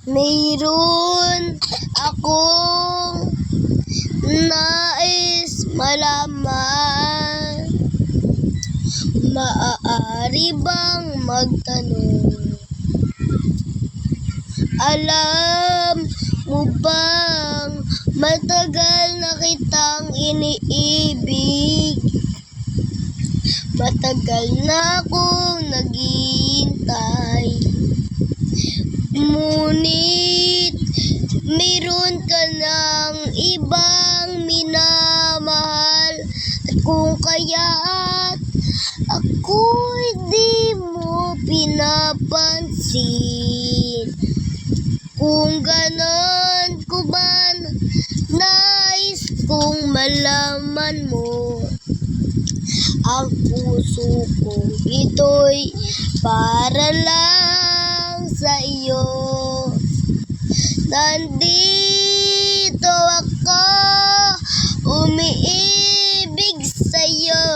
Mayroon akong nais malaman. Maaari bang magtanong? Alam mo bang matagal na kitang iniibig? Matagal na akong naghihintay. Ngunit mayroon ka ng ibang minamahal. At kung kaya't ako'y di mo pinapansin. Kung ganon ko man, nais kong malaman mo. Ang puso kong ito'y para lang sa iyo. Nandito ako, umiibig sa'yo.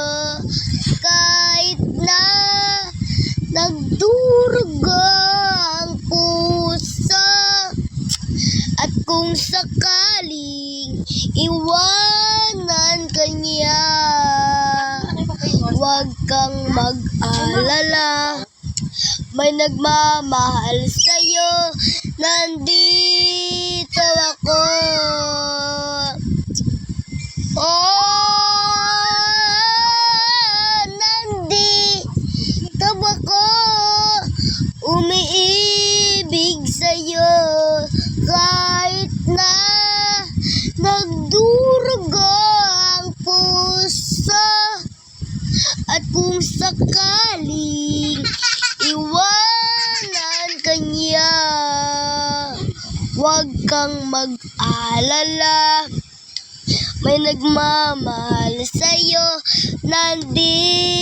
Kahit na nagdurugo ang puso. At kung sakaling iwanan ka niya, huwag kang mag-alala. May nagmamahal sa'yo. Nandito ako. Nandito ako. Umiibig sa'yo. Kahit na nagdurugo ang puso. At kung sakaling iwanan ka niya, huwag kang mag-alala. May nagmamahal sa'yo. Nandito